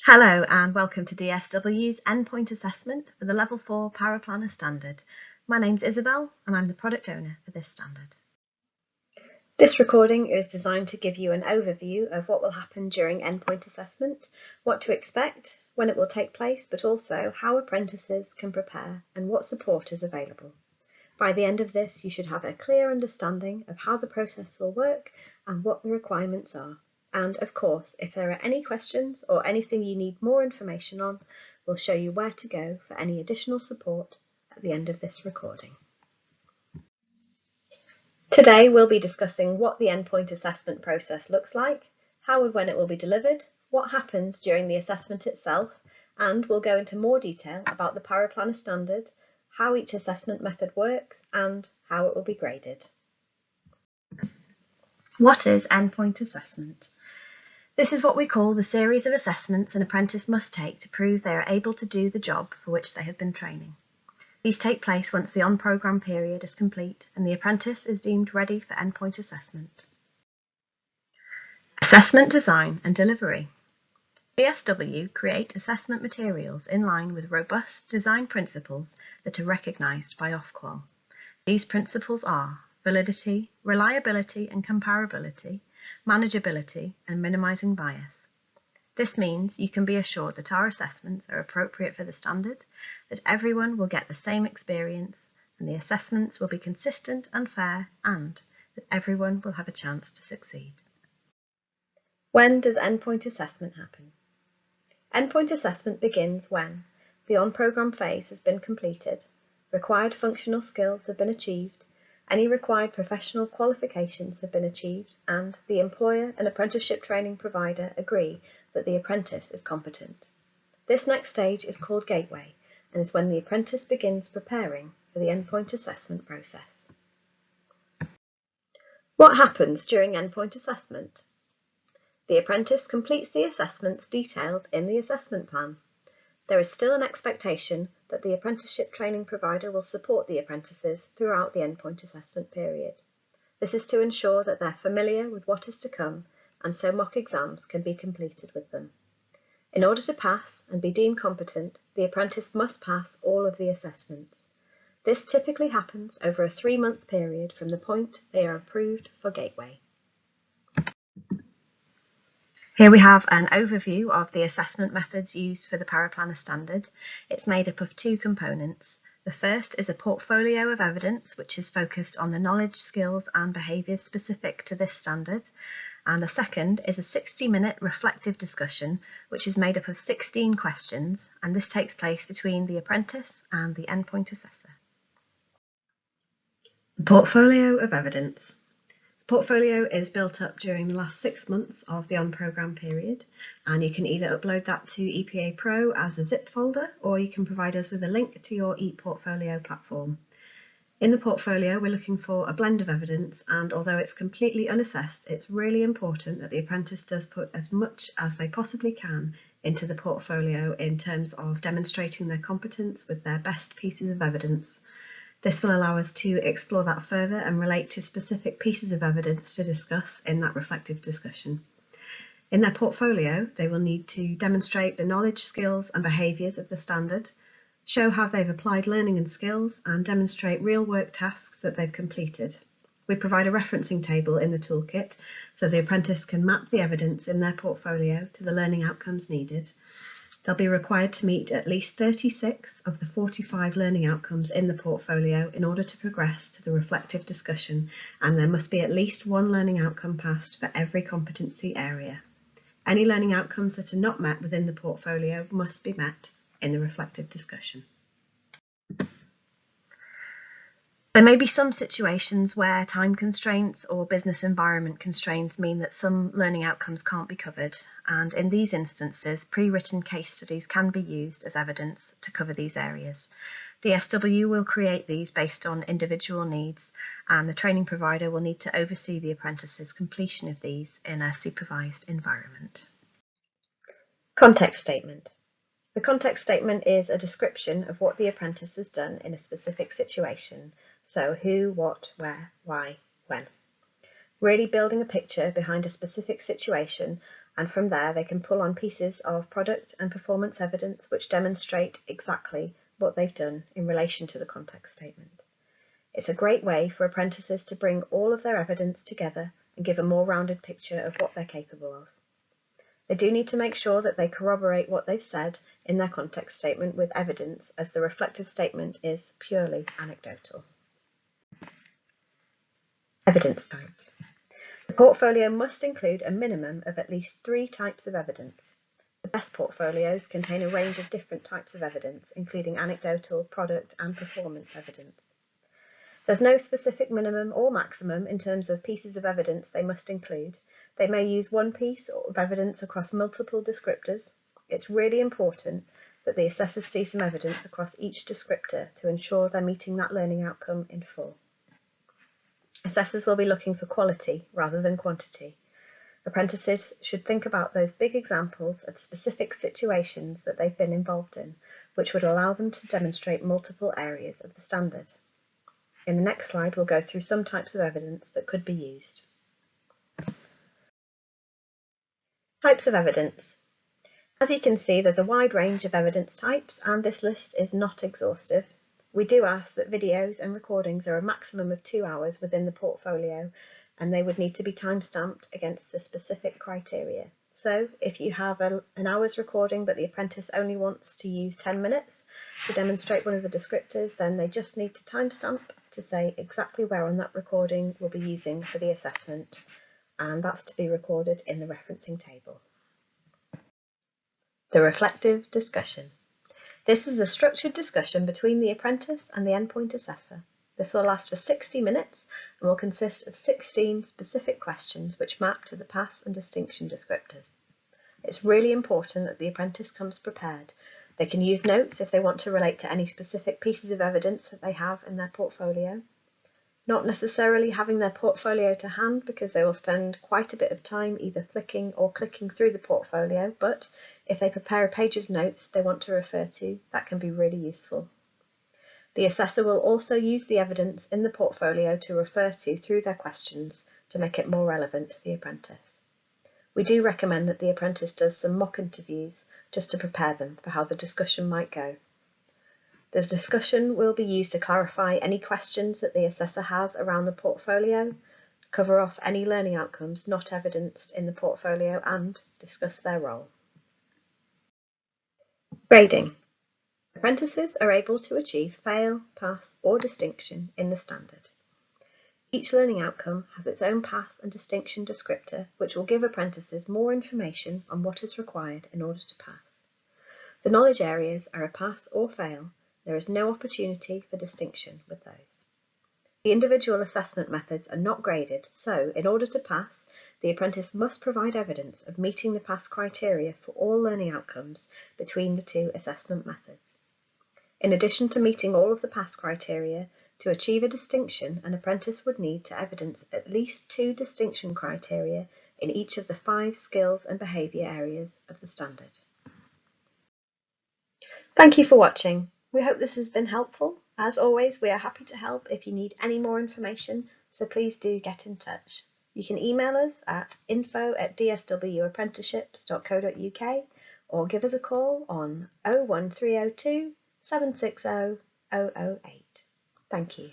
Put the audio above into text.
Hello and welcome to DSW's Endpoint Assessment for the Level 4 Paraplanner Standard. My name's Isobel and I'm the product owner for this standard. This recording is designed to give you an overview of what will happen during endpoint assessment, what to expect, when it will take place, but also how apprentices can prepare and what support is available. By the end of this, you should have a clear understanding of how the process will work and what the requirements are. And of course, if there are any questions or anything you need more information on, we'll show you where to go for any additional support at the end of this recording. Today, we'll be discussing what the endpoint assessment process looks like, how and when it will be delivered, what happens during the assessment itself, and we'll go into more detail about the Paraplanner standard, how each assessment method works, and how it will be graded. What is endpoint assessment? This is what we call the series of assessments an apprentice must take to prove they are able to do the job for which they have been training. These take place once the on-programme period is complete and the apprentice is deemed ready for endpoint assessment. Assessment design and delivery. DSW create assessment materials in line with robust design principles that are recognised by Ofqual. These principles are validity, reliability and comparability, manageability and minimising bias. This means you can be assured that our assessments are appropriate for the standard, that everyone will get the same experience, and the assessments will be consistent and fair, and that everyone will have a chance to succeed. When does endpoint assessment happen? Endpoint assessment begins when the on-programme phase has been completed, required functional skills have been achieved, any required professional qualifications have been achieved, and the employer and apprenticeship training provider agree that the apprentice is competent. This next stage is called gateway and is when the apprentice begins preparing for the endpoint assessment process. What happens during endpoint assessment? The apprentice completes the assessments detailed in the assessment plan. There is still an expectation that the apprenticeship training provider will support the apprentices throughout the endpoint assessment period. This is to ensure that they're familiar with what is to come, and so mock exams can be completed with them. In order to pass and be deemed competent, the apprentice must pass all of the assessments. This typically happens over a 3-month period from the point they are approved for gateway. Here we have an overview of the assessment methods used for the Paraplanner standard. It's made up of 2 components. The first is a portfolio of evidence, which is focused on the knowledge, skills and behaviours specific to this standard. And the second is a 60-minute reflective discussion, which is made up of 16 questions, and this takes place between the apprentice and the endpoint assessor. The portfolio of evidence. Portfolio is built up during the last 6 months of the on-programme period, and you can either upload that to EPA Pro as a zip folder, or you can provide us with a link to your ePortfolio platform. In the portfolio, we're looking for a blend of evidence, and although it's completely unassessed, it's really important that the apprentice does put as much as they possibly can into the portfolio in terms of demonstrating their competence with their best pieces of evidence. This will allow us to explore that further and relate to specific pieces of evidence to discuss in that reflective discussion. In their portfolio, they will need to demonstrate the knowledge, skills and behaviours of the standard, show how they've applied learning and skills, and demonstrate real work tasks that they've completed. We provide a referencing table in the toolkit so the apprentice can map the evidence in their portfolio to the learning outcomes needed. They'll be required to meet at least 36 of the 45 learning outcomes in the portfolio in order to progress to the reflective discussion, and there must be at least 1 learning outcome passed for every competency area. Any learning outcomes that are not met within the portfolio must be met in the reflective discussion. There may be some situations where time constraints or business environment constraints mean that some learning outcomes can't be covered, and in these instances, pre-written case studies can be used as evidence to cover these areas. DSW will create these based on individual needs, and the training provider will need to oversee the apprentice's completion of these in a supervised environment. Context statement. The context statement is a description of what the apprentice has done in a specific situation. So who, what, where, why, when. Really building a picture behind a specific situation and from there they can pull on pieces of product and performance evidence which demonstrate exactly what they've done in relation to the context statement. It's a great way for apprentices to bring all of their evidence together and give a more rounded picture of what they're capable of. They do need to make sure that they corroborate what they've said in their context statement with evidence, as the reflective statement is purely anecdotal. Evidence types. The portfolio must include a minimum of at least 3 types of evidence. The best portfolios contain a range of different types of evidence, including anecdotal, product and performance evidence. There's no specific minimum or maximum in terms of pieces of evidence they must include. They may use one piece of evidence across multiple descriptors. It's really important that the assessors see some evidence across each descriptor to ensure they're meeting that learning outcome in full. Assessors will be looking for quality rather than quantity. Apprentices should think about those big examples of specific situations that they've been involved in, which would allow them to demonstrate multiple areas of the standard. In the next slide, we'll go through some types of evidence that could be used. Types of evidence. As you can see, there's a wide range of evidence types, and this list is not exhaustive. We do ask that videos and recordings are a maximum of 2 hours within the portfolio, and they would need to be time-stamped against the specific criteria. So if you have an hour's recording but the apprentice only wants to use 10 minutes to demonstrate one of the descriptors, then they just need to timestamp to say exactly where on that recording we'll be using for the assessment, and that's to be recorded in the referencing table. The reflective discussion. This is a structured discussion between the apprentice and the endpoint assessor. This will last for 60 minutes and will consist of 16 specific questions which map to the pass and distinction descriptors. It's really important that the apprentice comes prepared. They can use notes if they want to relate to any specific pieces of evidence that they have in their portfolio. Not necessarily having their portfolio to hand, because they will spend quite a bit of time either flicking or clicking through the portfolio, but if they prepare a page of notes they want to refer to, that can be really useful. The assessor will also use the evidence in the portfolio to refer to through their questions to make it more relevant to the apprentice. We do recommend that the apprentice does some mock interviews just to prepare them for how the discussion might go. The discussion will be used to clarify any questions that the assessor has around the portfolio, cover off any learning outcomes not evidenced in the portfolio, and discuss their role. Grading. Apprentices are able to achieve fail, pass or distinction in the standard. Each learning outcome has its own pass and distinction descriptor, which will give apprentices more information on what is required in order to pass. The knowledge areas are a pass or fail. There is no opportunity for distinction with those. The individual assessment methods are not graded, so in order to pass, the apprentice must provide evidence of meeting the pass criteria for all learning outcomes between the 2 assessment methods. In addition to meeting all of the pass criteria, to achieve a distinction, an apprentice would need to evidence at least 2 distinction criteria in each of the 5 skills and behaviour areas of the standard. Thank you for watching. We hope this has been helpful. As always, we are happy to help if you need any more information, so please do get in touch. You can email us at info@dswapprenticeships.co.uk or give us a call on 01302 760 008. Thank you.